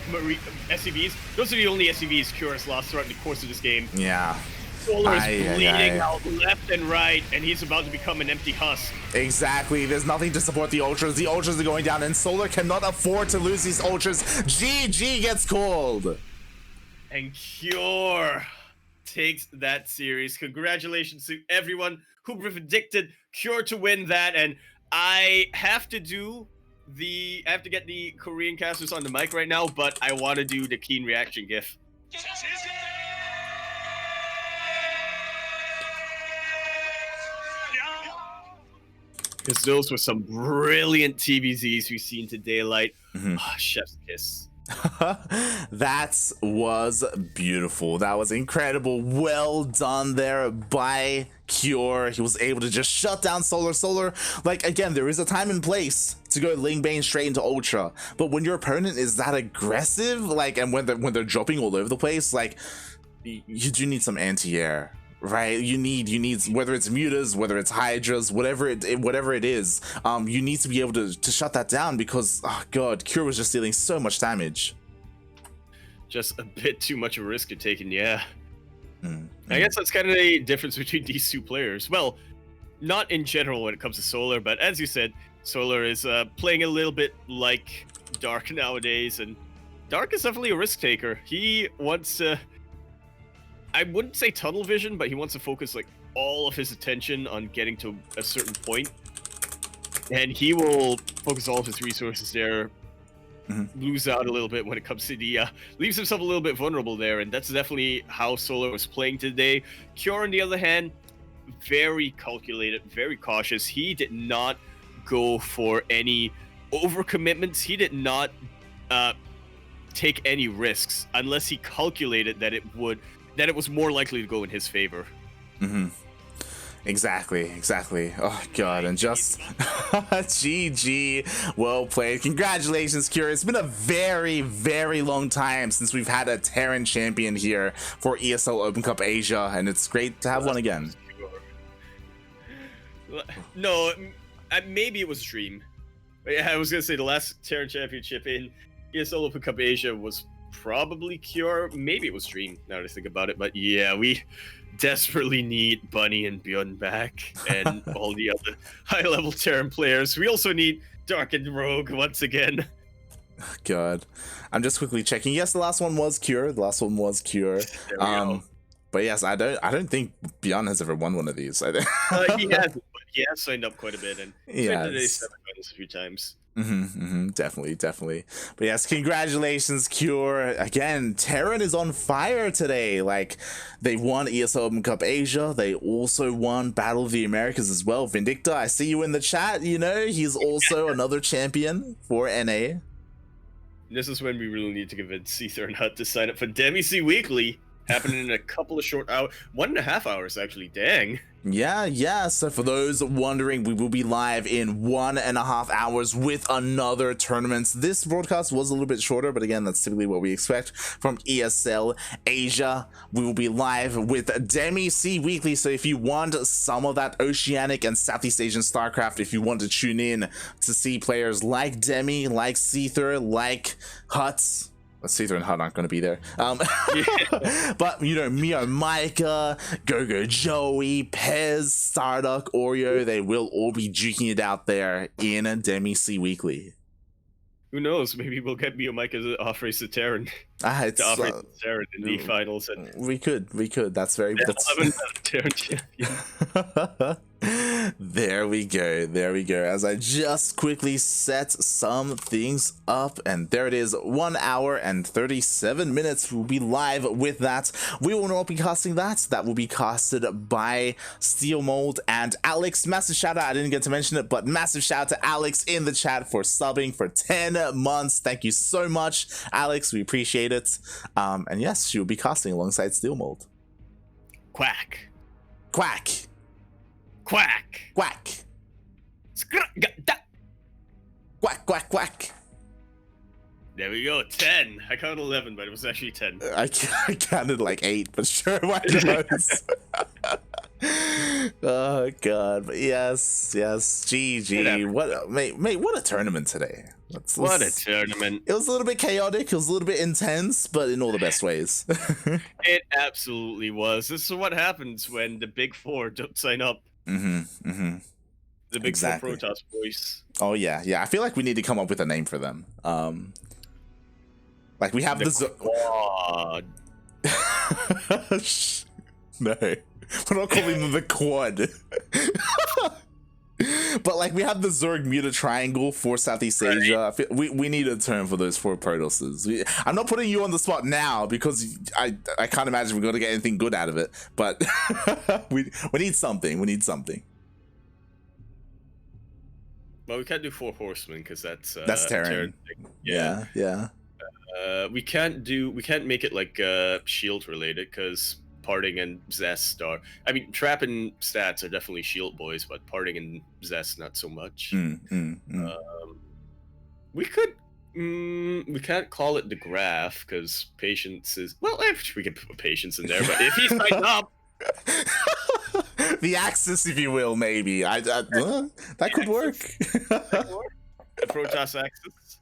SCVs. Those are the only SCVs Cure has lost throughout the course of this game. Yeah. Solar is bleeding out left and right, and he's about to become an empty husk. Exactly. There's nothing to support the Ultras. The Ultras are going down, and Solar cannot afford to lose these Ultras. GG gets called. And Cure takes that series. Congratulations to everyone who predicted Cure to win that, and I have to get the Korean casters on the mic right now, but I want to do the keen reaction gif. Because those were some brilliant TvZs we've seen today, like chef's kiss. That was beautiful. That was incredible. Well done there by Cure. He was able to just shut down Solar. Like, again, there is a time and place to go Ling Bane straight into Ultra, but when your opponent is that aggressive, like, and when they're dropping all over the place, like, you do need some anti-air. Right, you need whether it's mutas, whether it's hydras, whatever it is, you need to be able to shut that down, because oh god, Cure was just dealing so much damage. Just a bit too much of a risk you're taking, yeah. I guess that's kind of the difference between these two players. Well, not in general when it comes to Solar, but as you said, Solar is playing a little bit like Dark nowadays, and Dark is definitely a risk taker. He wants to, I wouldn't say tunnel vision, but he wants to focus like all of his attention on getting to a certain point, and he will focus all of his resources there. Lose out a little bit when it comes to the leaves himself a little bit vulnerable there, and that's definitely how Solar was playing today. Cure, on the other hand, very calculated, very cautious. He did not go for any overcommitments. He did not take any risks unless he calculated that it was more likely to go in his favor. Exactly. Oh god, and just GG, well played. Congratulations, Cure. It's been a very, very long time since we've had a Terran champion here for ESL Open Cup Asia, and it's great to have one again. No, maybe it was Dream. Yeah, I was gonna say the last Terran championship in ESL Open Cup Asia was probably Cure. Maybe it was Dream, now that I think about it. But yeah, we desperately need Bunny and Bjorn back, and all the other high-level Terran players. We also need Dark and Rogue once again. God, I'm just quickly checking. Yes, the last one was Cure. But yes, I don't think Bjorn has ever won one of these. I think he has, but he has signed up quite a bit, and he's been to the semifinals a few times. Definitely. But yes, congratulations, Cure. Again, Terran is on fire today. Like, they won ESL Open Cup Asia. They also won Battle of the Americas as well. Vindicta, I see you in the chat. You know, he's also another champion for NA. This is when we really need to convince Seether and Hut to sign up for DemiC Weekly. Happening in a couple of short hours, 1.5 hours actually. Dang. Yeah. So for those wondering, we will be live in 1.5 hours with another tournament. This broadcast was a little bit shorter, but again, that's typically what we expect from ESL Asia. We will be live with DemiC Weekly. So if you want some of that Oceanic and Southeast Asian StarCraft, if you want to tune in to see players like Demi, like Seether, like Huts. Seether and Hut aren't going to be there. But, you know, Mio, Micah, Gogo Joey, Pez, Starduck, Oreo, they will all be duking it out there in DemiC Weekly. Who knows? Maybe we'll get Mio Micah to offer us a Terran. To offer us a Terran in the finals. And we could. That's very... Yeah, that's... Terran champion. There we go. As I just quickly set some things up, and there it is, 1 hour and 37 minutes. We'll be live with that. We will not be casting that. That will be casted by Steel Mold and Alex. Massive shout out, I didn't get to mention it, but massive shout out to Alex in the chat for subbing for 10 months. Thank you so much, Alex. We appreciate it. And yes, she will be casting alongside Steel Mold. Quack. Quack. There we go, 10. I counted 11, but it was actually 10. I counted like 8, but sure, why not? Oh god, but yes, GG. What a tournament today. What a tournament. It was a little bit chaotic, it was a little bit intense, but in all the best ways. It absolutely was. This is what happens when the Big Four don't sign up. The Big Four Protoss boys. Oh yeah. I feel like we need to come up with a name for them. Like we have the Quad. No, we're not calling them the Quad. But like we have the Zerg Muta Triangle for Southeast Asia. We need a term for those 4 Protosses. I'm not putting you on the spot now because I can't imagine we're going to get anything good out of it. But we need something. Well, we can't do 4 Horsemen because that's Terran. Yeah. We can't make it like shield related because Parting and Zest are. I mean, Trap and Stats are definitely shield boys, but Parting and Zest not so much. We could. We can't call it the graph because Patience is. Well, we could put Patience in there, but if he signs up. The axis, if you will, maybe. That could work. The Protoss axis.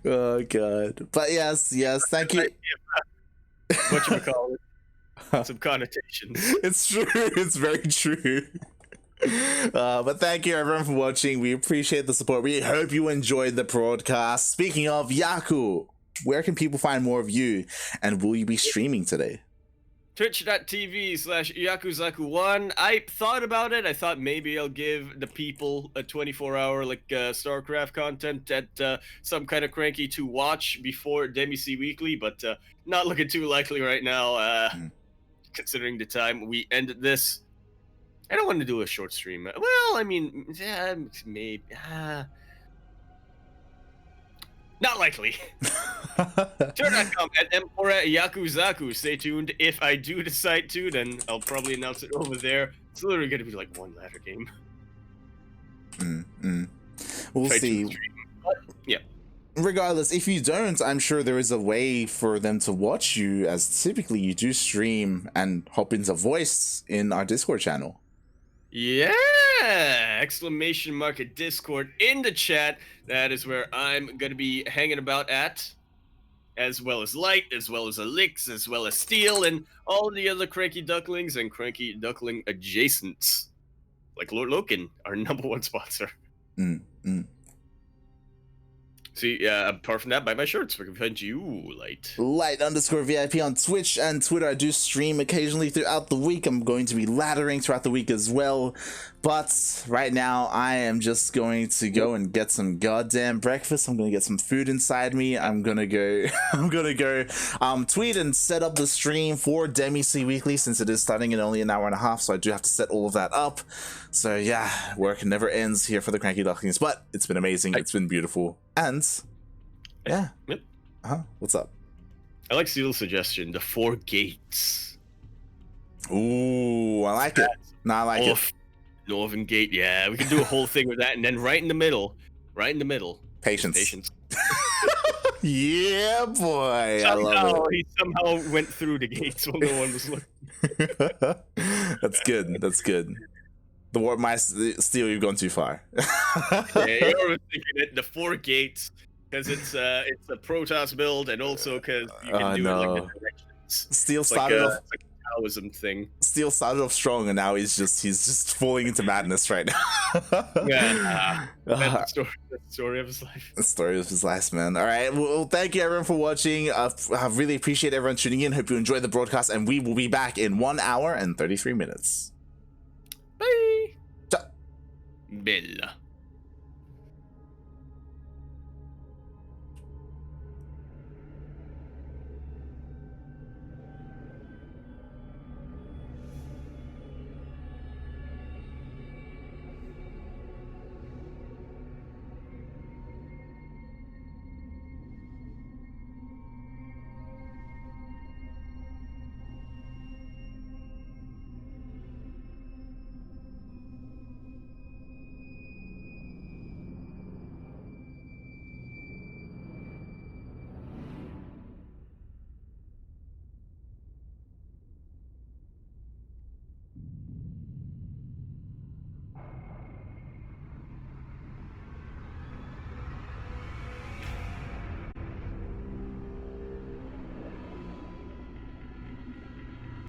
Oh god. But yes, thank you. What you call it? Some connotations. It's true. It's very true. But thank you everyone for watching. We appreciate the support. We hope you enjoyed the broadcast. Speaking of Yaku, where can people find more of you? And will you be streaming today? Twitch.tv/Yakuzaku1. I thought about it. I thought maybe I'll give the people a 24-hour like StarCraft content at some kind of CranKy to watch before DemiC Weekly, but not looking too likely right now, considering the time we ended this. I don't want to do a short stream. Well, I mean, yeah, maybe. Not likely. Turn.com and or at Yakuzaku. Stay tuned. If I do decide to, then I'll probably announce it over there. It's literally going to be like one ladder game. We'll see. But, yeah. Regardless, if you don't, I'm sure there is a way for them to watch you, as typically you do stream and hop into voice in our Discord channel. Yeah! Exclamation mark at Discord in the chat. That is where I'm going to be hanging about at. As well as Light, as well as Elix, as well as Steel, and all the other CranKy Ducklings and CranKy Duckling adjacents. Like Lord Loken, our #1 sponsor. See, apart from that, buy my shirts. Where can we find you, Light? Light_VIP on Twitch and Twitter. I do stream occasionally throughout the week. I'm going to be laddering throughout the week as well. But right now, I am just going to go and get some goddamn breakfast. I'm going to get some food inside me. I'm going to go tweet and set up the stream for DemiC Weekly, since it is starting in only an hour and a half. So I do have to set all of that up. So yeah, work never ends here for the CranKy Ducklings. But it's been amazing. It's been beautiful. And yeah. Yep. What's up? I like Steel's suggestion, the 4 gates. Ooh, I like it. No, I like it. Northern Gate, yeah. We can do a whole thing with that, and then right in the middle. Patience. Yeah, boy. Somehow, I love it. He somehow went through the gates when no one was looking. That's good. That's good. The war might Steel, you've gone too far. Yeah, you're thinking it, the 4 gates, because it's a Protoss build, and also because you can do it like the directions. Steel started off. It's like a Taoism thing. Steel started off strong, and now he's just falling into madness right now. Yeah, that's the story of his life. The story of his life, man. All right, well, thank you everyone for watching. I really appreciate everyone tuning in. Hope you enjoyed the broadcast, and we will be back in 1 hour and 33 minutes. Bye. Bella.